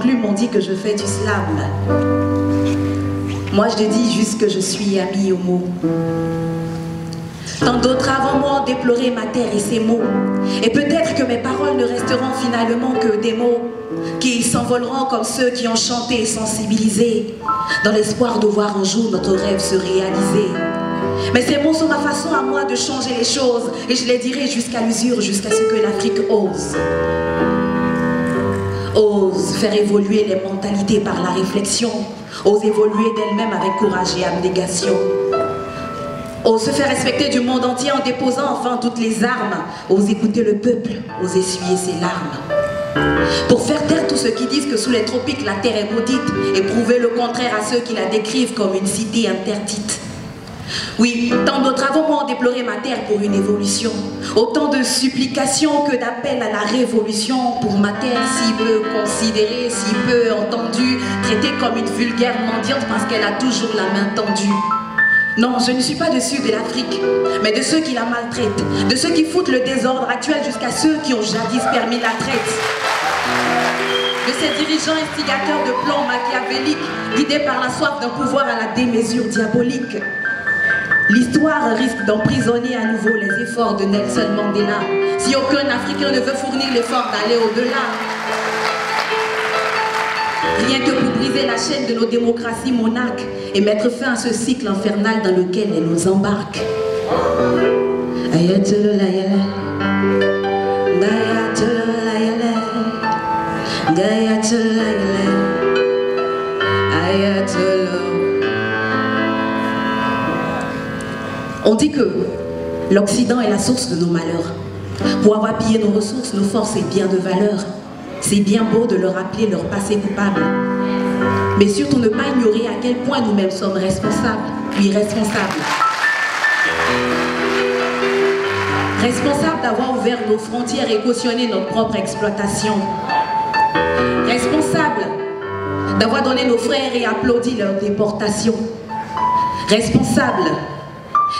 Plus m'ont dit que je fais du slam. Moi je te dis juste que je suis ami homo. Tant d'autres avant moi ont déploré ma terre et ses mots. Et peut-être que mes paroles ne resteront finalement que des mots qui s'envoleront comme ceux qui ont chanté et sensibilisé, dans l'espoir de voir un jour notre rêve se réaliser. Mais ces mots sont ma façon à moi de changer les choses, et je les dirai jusqu'à l'usure, jusqu'à ce que l'Afrique ose. Ose faire évoluer les mentalités par la réflexion, ose évoluer d'elle-même avec courage et abnégation. Ose se faire respecter du monde entier en déposant enfin toutes les armes, ose écouter le peuple, ose essuyer ses larmes. Pour faire taire tous ceux qui disent que sous les tropiques la terre est maudite et prouver le contraire à ceux qui la décrivent comme une cité interdite. Oui, tant d'autres avant moi ont déploré ma terre pour une évolution. Autant de supplications que d'appels à la révolution pour ma terre si peu considérée, si peu entendue, traitée comme une vulgaire mendiante parce qu'elle a toujours la main tendue. Non, je ne suis pas dessus de l'Afrique, mais de ceux qui la maltraitent, de ceux qui foutent le désordre actuel jusqu'à ceux qui ont jadis permis la traite. De ces dirigeants instigateurs de plans machiavéliques, guidés par la soif d'un pouvoir à la démesure diabolique. L'histoire risque d'emprisonner à nouveau les efforts de Nelson Mandela, si aucun Africain ne veut fournir l'effort d'aller au-delà. Rien que pour briser la chaîne de nos démocraties monarques et mettre fin à ce cycle infernal dans lequel elles nous embarquent. On dit que l'Occident est la source de nos malheurs. Pour avoir pillé nos ressources, nos forces et bien de valeur, c'est bien beau de leur rappeler leur passé coupable. Mais surtout ne pas ignorer à quel point nous-mêmes sommes responsables, puis responsables. Responsables d'avoir ouvert nos frontières et cautionné notre propre exploitation. Responsables d'avoir donné nos frères et applaudi leur déportation. Responsables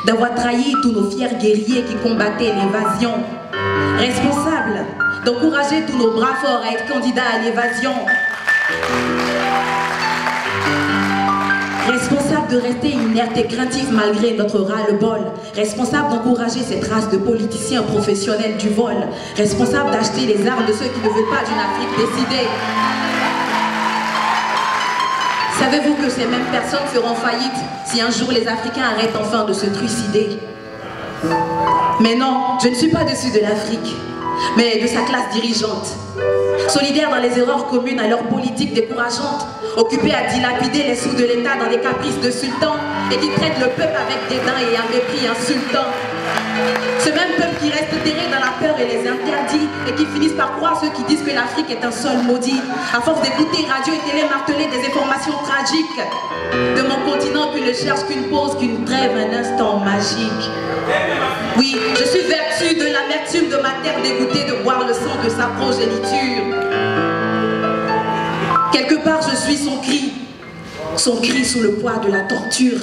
d'avoir trahi tous nos fiers guerriers qui combattaient l'évasion. Responsables d'encourager tous nos bras forts à être candidats à l'évasion. Responsable de rester inerte et craintif malgré notre ras-le-bol. Responsable d'encourager cette race de politiciens professionnels du vol. Responsable d'acheter les armes de ceux qui ne veulent pas d'une Afrique décidée. Savez-vous que ces mêmes personnes feront faillite si un jour les Africains arrêtent enfin de se trucider? Mais non, je ne suis pas dessus de l'Afrique, mais de sa classe dirigeante. Solidaire dans les erreurs communes à leur politique décourageante, occupée à dilapider les sous de l'État dans des caprices de sultans et qui traite le peuple avec dédain et un mépris insultant. Ce même peuple qui reste terré dans la peur et les interdits et qui finissent par croire ceux qui disent que l'Afrique est un sol maudit, à force d'écouter radio et télé marteler des informations tragiques de mon continent qui ne cherche qu'une pause, qu'une trêve, un instant magique. Oui, je suis vertu de l'amertume de ma terre dégoûtée de boire le sang de sa progéniture. Quelque part je suis son cri sous le poids de la torture.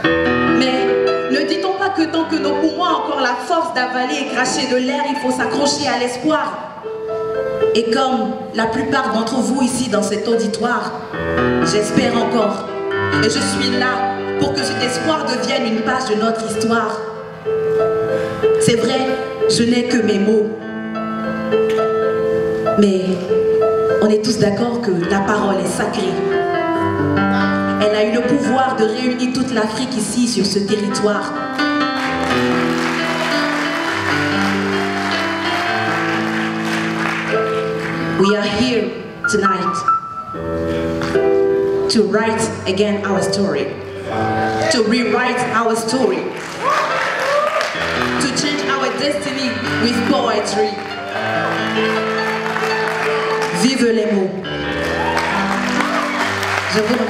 Mais ne dit-on pas que tant que nos poumons ont encore la force d'avaler et cracher de l'air, il faut s'accrocher à l'espoir? Et comme la plupart d'entre vous ici dans cet auditoire, j'espère encore. Et je suis là pour que cet espoir devienne une page de notre histoire. C'est vrai, je n'ai que mes mots. Mais on est tous d'accord que la parole est sacrée. Elle a eu le pouvoir de réunir toute l'Afrique ici, sur ce territoire. We are here tonight to write again our story, to rewrite our story, to change our destiny with poetry. Vive les mots. Je vous remercie.